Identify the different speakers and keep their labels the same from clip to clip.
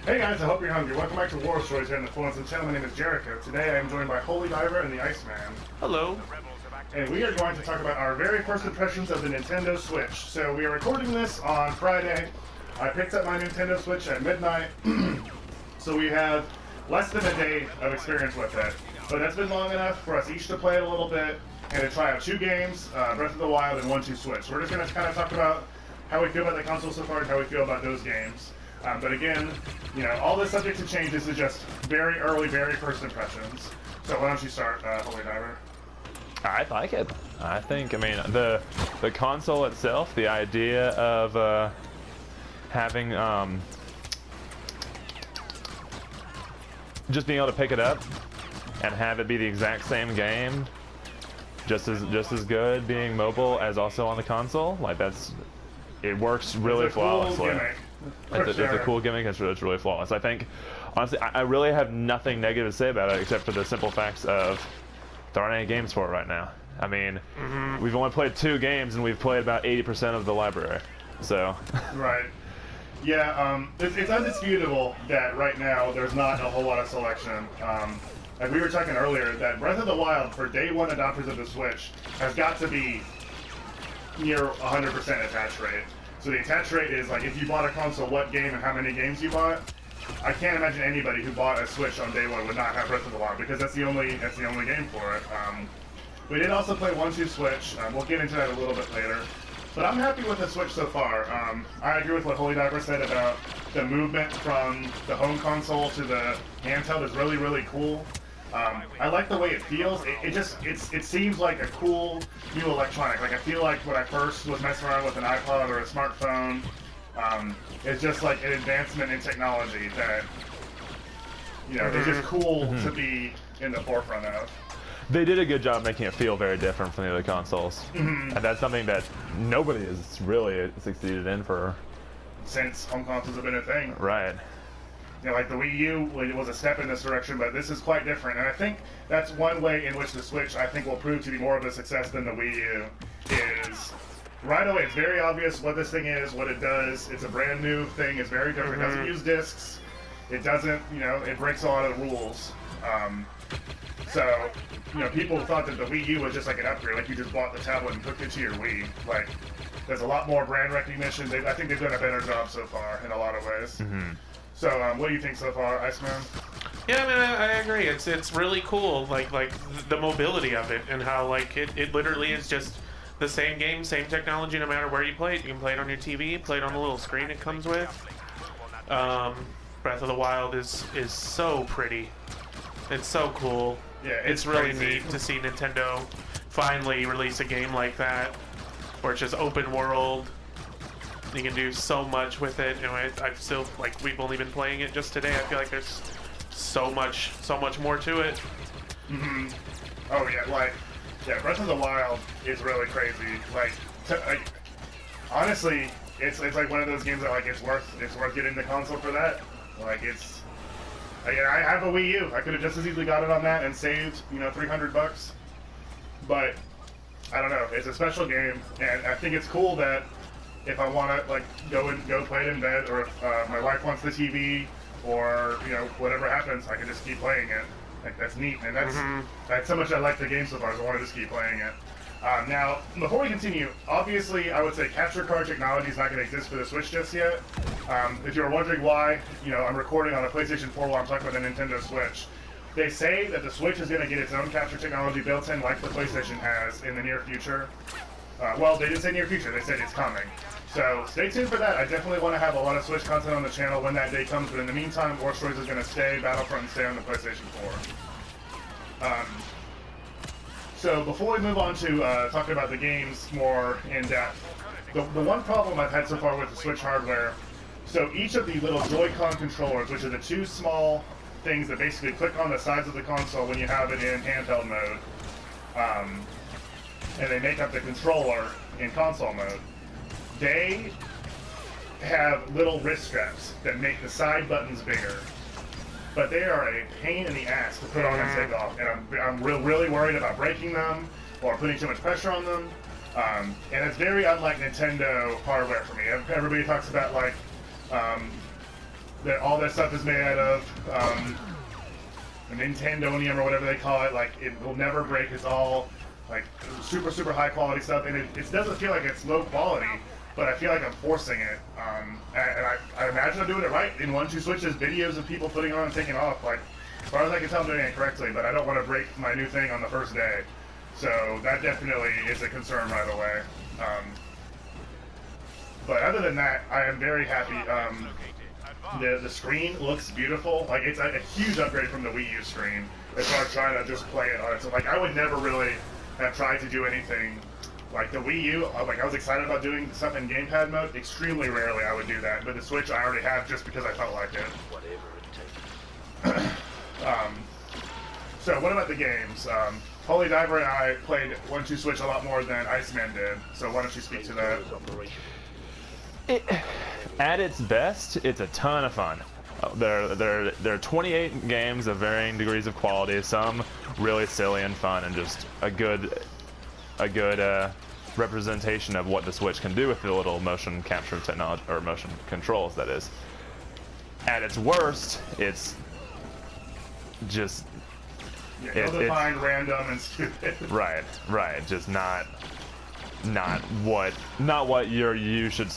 Speaker 1: Hey guys, I hope you're hungry. Welcome back to War Stories here on the Fluency channel. My name is Jericho. Today I am joined by HolyDiver and TheIceMann.
Speaker 2: Hello.
Speaker 1: And we are going to talk about our very first impressions of the Nintendo Switch. So we are recording this on Friday. I picked up my Nintendo Switch at midnight. So we have less than a day of experience with it. But that's been long enough for us each to play it a little bit and to try out 2 games, Breath of the Wild and 1-2 Switch. So we're just going to kind of talk about how we feel about the console so far and how we feel about those games. But again, you know, all this subject to change. This is just very early, very first impressions. So why don't you start, HolyDiver?
Speaker 2: I like it. I mean, the console itself, the idea of having just being able to pick it up and have it be the exact same game, just as good being mobile as also on the console. Like it works really flawlessly. It's a cool gimmick. It's really flawless. I think, honestly, I really have nothing negative to say about it except for the simple facts of there aren't any games for it right now. I mean, we've only played 2 games and we've played about 80% of the library. So.
Speaker 1: Right. Yeah. It's undisputable that right now there's not a whole lot of selection. Like we were talking earlier, that Breath of the Wild for day one adopters of the Switch has got to be near 100% attach rate. So the attach rate is like if you bought a console, what game and how many games you bought. I can't imagine anybody who bought a Switch on day one would not have Breath of the Wild because that's the only game for it. We did also play 1-2 Switch. We'll get into that a little bit later. But I'm happy with the Switch so far. I agree with what HolyDiver said about the movement from the home console to the handheld is really, really cool. I like the way it feels. It seems like a cool new electronic. Like I feel like when I first was messing around with an iPod or a smartphone, it's just like an advancement in technology that, you know, it's just cool to be in the forefront of.
Speaker 2: They did a good job making it feel very different from the other consoles, and that's something that nobody has really succeeded in for
Speaker 1: since home consoles have been a thing.
Speaker 2: Right.
Speaker 1: You know, like the Wii U was a step in this direction, but this is quite different. And I think that's one way in which the Switch, I think, will prove to be more of a success than the Wii U. Is right away, it's very obvious what this thing is, what it does. It's a brand new thing. It's very different. It doesn't use discs. It doesn't, you know, it breaks a lot of the rules. So, you know, people thought that the Wii U was just like an upgrade, like you just bought the tablet and hooked it to your Wii. Like, there's a lot more brand recognition. I think they've done a better job so far in a lot of ways. So, what do you think so far, Iceman?
Speaker 3: Yeah, I mean, I agree. It's really cool, like the mobility of it and how like it literally is just the same game, same technology, no matter where you play it. You can play it on your TV, play it on the little screen it comes with. Breath of the Wild is so pretty. It's so cool.
Speaker 1: Yeah,
Speaker 3: it's really neat to see Nintendo finally release a game like that, where it's just open world. You can do so much with it, and I've still, like, we've only been playing it just today. I feel like there's so much more to it.
Speaker 1: Oh yeah, Breath of the Wild is really crazy. Honestly, it's like one of those games that like it's worth getting the console for that. Like I have a Wii U. I could have just as easily got it on that and saved, you know, $300. But I don't know. It's a special game, and I think it's cool that if I want to like go play it in bed, or if my wife wants the TV, or you know whatever happens, I can just keep playing it. Like that's neat, and that's so much I like the game so far. So I want to just keep playing it. Now, before we continue, obviously I would say capture card technology is not going to exist for the Switch just yet. If you're wondering why, you know, I'm recording on a PlayStation 4 while I'm talking about the Nintendo Switch. They say that the Switch is going to get its own capture technology built in, like the PlayStation has in the near future. Well, they didn't say near future; they said it's coming. So stay tuned for that. I definitely want to have a lot of Switch content on the channel when that day comes, but in the meantime, War Stories is going to stay, Battlefront stay on the PlayStation 4. So before we move on to talking about the games more in depth, the one problem I've had so far with the Switch hardware, so each of the little Joy-Con controllers, which are the 2 small things that basically click on the sides of the console when you have it in handheld mode, and they make up the controller in console mode, they have little wrist straps that make the side buttons bigger. But they are a pain in the ass to put on and take off, and I'm really worried about breaking them or putting too much pressure on them. And it's very unlike Nintendo hardware for me. Everybody talks about like that all that stuff is made out of Nintendonium or whatever they call it. Like, it will never break. It's all like super, super high quality stuff, and it doesn't feel like it's low quality, but I feel like I'm forcing it. And I imagine I'm doing it right. In 1-2 Switch, there's videos of people putting on and taking off. Like, as far as I can tell, I'm doing it correctly, but I don't want to break my new thing on the first day. So that definitely is a concern right away. But other than that, I am very happy. The screen looks beautiful. Like, it's a huge upgrade from the Wii U screen as far as trying to just play it on it. So, like, I would never really have tried to do anything like the Wii U. Like, I was excited about doing stuff in gamepad mode. Extremely rarely I would do that. But the Switch I already have just because I felt like it. So what about the games? HolyDiver and I played 1-2 Switch a lot more than TheIceMann did. So why don't you speak to that?
Speaker 2: At its best, it's a ton of fun. There are 28 games of varying degrees of quality, some really silly and fun, and just a good representation of what the Switch can do with the little motion capture technology, or motion controls, that is. At its worst, it's just
Speaker 1: ill-defined, random, and stupid.
Speaker 2: Right. Just not what you should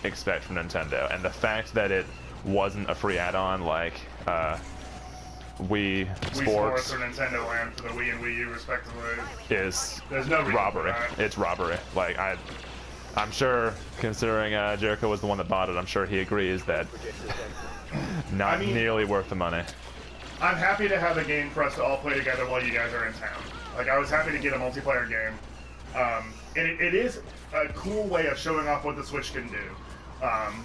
Speaker 2: expect from Nintendo. And the fact that it wasn't a free add-on like Wii Sports
Speaker 1: or Nintendo Land for the Wii and Wii U respectively
Speaker 2: is
Speaker 1: there's no
Speaker 2: robbery. It's robbery. Like, I'm sure, considering Jericho was the one that bought it, I'm sure he agrees that not nearly worth the money.
Speaker 1: I'm happy to have a game for us to all play together while you guys are in town. Like, I was happy to get a multiplayer game. And it is a cool way of showing off what the Switch can do.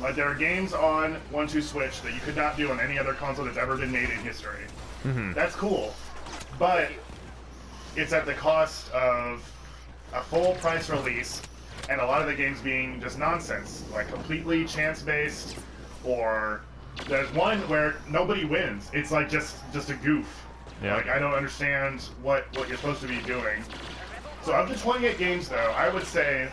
Speaker 1: Like, there are games on 1-2 Switch that you could not do on any other console that's ever been made in history. Mm-hmm. That's cool. But it's at the cost of a full price release and a lot of the games being just nonsense. Like, completely chance-based, or there's one where nobody wins. It's like just a goof. Yeah. Like, I don't understand what you're supposed to be doing. So of the 28 games, though, I would say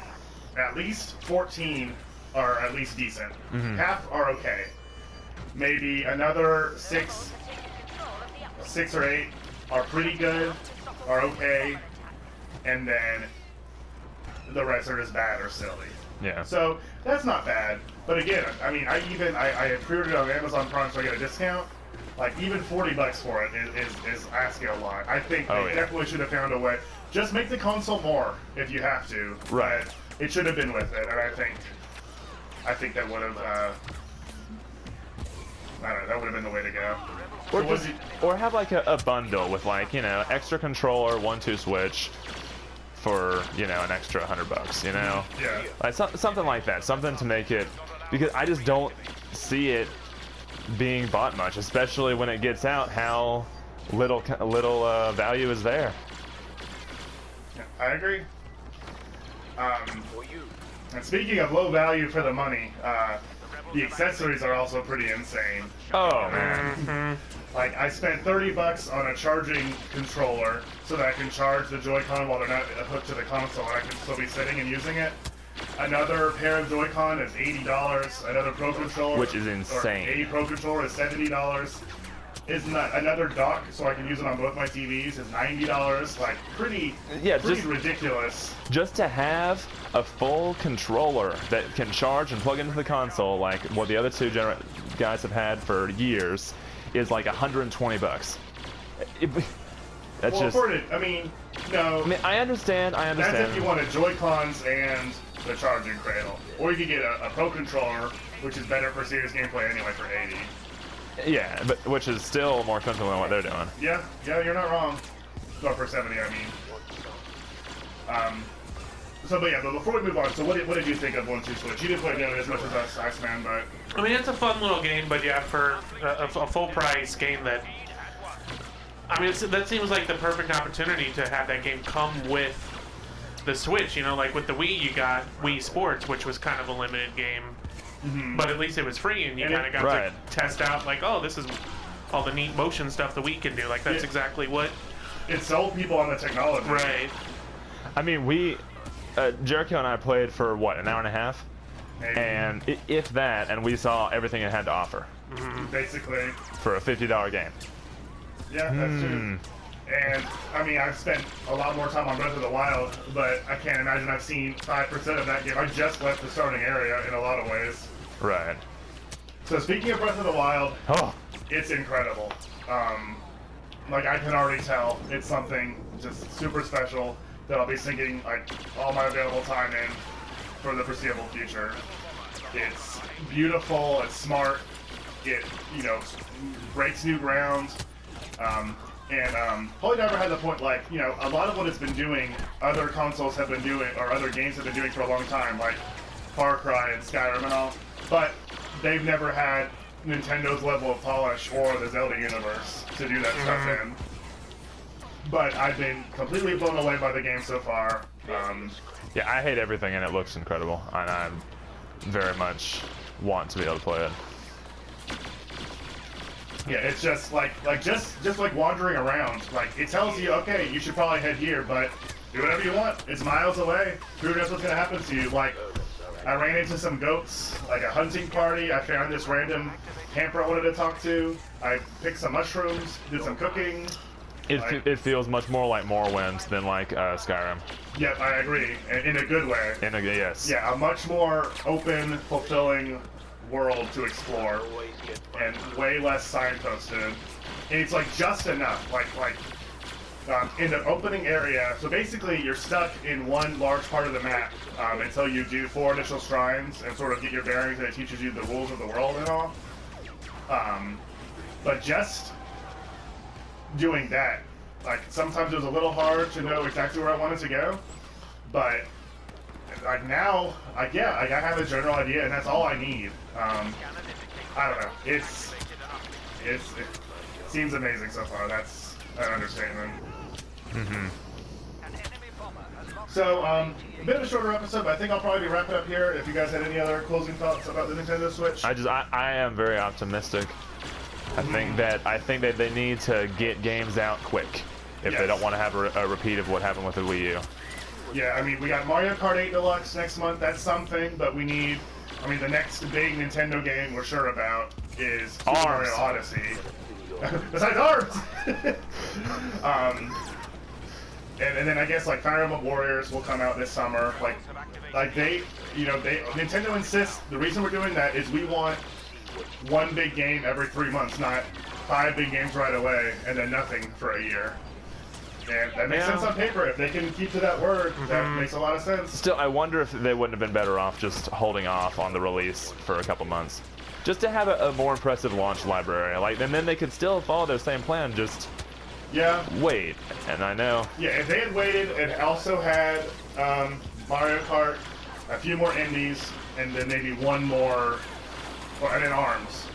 Speaker 1: at least 14 are at least decent. Mm-hmm. Half are okay. Maybe another six or 8 are pretty good, are okay, and then the rest are just bad or silly.
Speaker 2: Yeah.
Speaker 1: So that's not bad. But again, I mean, I had pre-ordered it on Amazon Prime, so I get a discount. Like, even $40 for it is asking a lot. I think they definitely should have found a way. Just make the console more if you have to.
Speaker 2: Right.
Speaker 1: But it should have been with it, and I think that would have. I don't know. That would have been the way to go.
Speaker 2: Or have like a bundle with, like, extra controller, 1-2 Switch for an extra $100.
Speaker 1: Yeah.
Speaker 2: Like, something like that. Something to make it, because I just don't see it being bought much, especially when it gets out. How little value is there.
Speaker 1: I agree. And speaking of low value for the money, the accessories are also pretty insane.
Speaker 2: Oh, man.
Speaker 3: Mm-hmm.
Speaker 1: Like, I spent $30 on a charging controller so that I can charge the Joy-Con while they're not hooked to the console, and I can still be sitting and using it. Another pair of Joy-Con is $80. Another Pro Controller,
Speaker 2: which is insane.
Speaker 1: Or a Pro Controller is $70. Another dock, so I can use it on both my TVs, is $90. Like, pretty ridiculous.
Speaker 2: Just to have a full controller that can charge and plug into the console, like what the other two guys have had for years, is like $120. That's just.
Speaker 1: I mean, no.
Speaker 2: I mean, I understand.
Speaker 1: That's if you wanted Joy-Cons and the charging cradle, or you could get a Pro Controller, which is better for serious gameplay anyway, for $80.
Speaker 2: Yeah, but which is still more expensive than what they're doing.
Speaker 1: Yeah, you're not wrong. Well, for 70, I mean. But before we move on, so what did you think of 1-2 Switch? You didn't play nearly as much as us, TheIceMann, but...
Speaker 3: I mean, it's a fun little game, but yeah, for a full-price game that... I mean, that seems like the perfect opportunity to have that game come with the Switch. Like with the Wii, you got Wii Sports, which was kind of a limited game. Mm-hmm. But at least it was free, and you kind of got to test out, like, oh, this is all the neat motion stuff the Wii can do. Like, that's exactly what...
Speaker 1: It sold people on the technology.
Speaker 3: Right.
Speaker 2: I mean, Jericho and I played for, what, an hour and a half?
Speaker 1: Maybe.
Speaker 2: And if that, and we saw everything it had to offer.
Speaker 1: basically.
Speaker 2: For a $50 game.
Speaker 1: Yeah, that's true. And, I mean, I've spent a lot more time on Breath of the Wild, but I can't imagine I've seen 5% of that game. I just left the starting area in a lot of ways.
Speaker 2: Right.
Speaker 1: So speaking of Breath of the Wild, it's incredible. Like, I can already tell it's something just super special that I'll be sinking, like, all my available time in for the foreseeable future. It's beautiful, it's smart, it, you know, breaks new ground. HolyDiver has a point, like, you know, a lot of what it's been doing, other consoles have been doing, or other games have been doing for a long time, like Far Cry and Skyrim and all, but they've never had Nintendo's level of polish or the Zelda universe to do that stuff in. But I've been completely blown away by the game so far.
Speaker 2: Yeah, I hate everything and it looks incredible, and I very much want to be able to play it.
Speaker 1: Yeah, it's just like just like wandering around. Like, it tells you, okay, you should probably head here, but do whatever you want. It's miles away. Who knows what's gonna happen to you? Like, I ran into some goats, like a hunting party. I found this random camper I wanted to talk to. I picked some mushrooms, did some cooking.
Speaker 2: It feels much more like Morrowind than like Skyrim.
Speaker 1: Yep, I agree, in a good way.
Speaker 2: Yes.
Speaker 1: Yeah, a much more open, fulfilling world to explore, and way less signposted. And it's like just enough, in the opening area. So basically, you're stuck in one large part of the map until you do 4 initial shrines and sort of get your bearings, and it teaches you the rules of the world and all. But just doing that, like, sometimes it was a little hard to know exactly where I wanted to go, but like now, I have a general idea, and that's all I need. I don't know. It seems amazing so far. That's an understatement. So, a bit of a shorter episode, but I think I'll probably be wrapping up here. If you guys had any other closing thoughts about the Nintendo Switch,
Speaker 2: I am very optimistic. I think that they need to get games out quick if they don't want to have a repeat of what happened with the Wii U.
Speaker 1: Yeah, I mean, we got Mario Kart 8 Deluxe next month. That's something, but we need. I mean, the next big Nintendo game we're sure about is Super Mario Odyssey. Besides ARMS! And then I guess like Fire Emblem Warriors will come out this summer. Like Nintendo insists the reason we're doing that is we want one big game every 3 months, not 5 big games right away and then nothing for a year. And that makes sense on paper. If they can keep to that word, that makes a lot of sense.
Speaker 2: Still, I wonder if they wouldn't have been better off just holding off on the release for a couple months. Just to have a more impressive launch library. And then they could still follow their same plan, just wait. And I know.
Speaker 1: Yeah, if they had waited and also had Mario Kart, a few more indies, and then maybe one more, and then ARMS,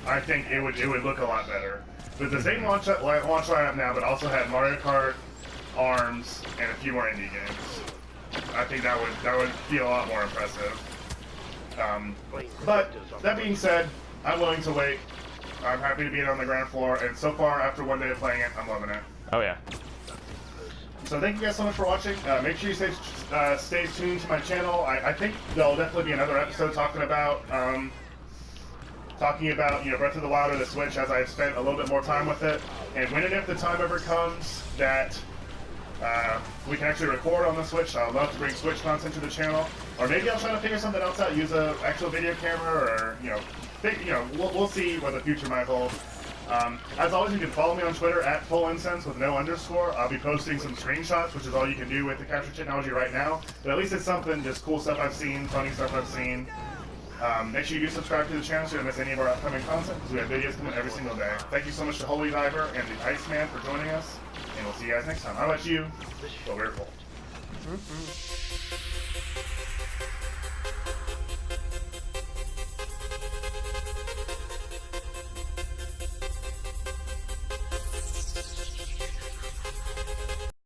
Speaker 1: I think it would look a lot better. With the same launch lineup now, but also had Mario Kart, ARMS, and a few more indie games. I think that would feel a lot more impressive. But that being said, I'm willing to wait. I'm happy to be on the ground floor, and so far, after one day of playing it, I'm loving it.
Speaker 2: Oh yeah.
Speaker 1: So thank you guys so much for watching. Make sure you stay tuned to my channel. I think there'll definitely be another episode talking about Breath of the Wild or the Switch, as I've spent a little bit more time with it. And when and if the time ever comes that we can actually record on the Switch, I'd love to bring Switch content to the channel. Or maybe I'll try to figure something else out, use an actual video camera, or we'll see what the future might hold. As always, you can follow me on Twitter at @FullIncense with no underscore. I'll be posting some screenshots, which is all you can do with the capture technology right now. But at least it's something, just cool stuff I've seen, funny stuff I've seen. Make sure you do subscribe to the channel so you don't miss any of our upcoming content, because we have videos coming every single day. Thank you so much to HolyDiver and TheIceMann for joining us, and we'll see you guys next time. How about you? But we're full.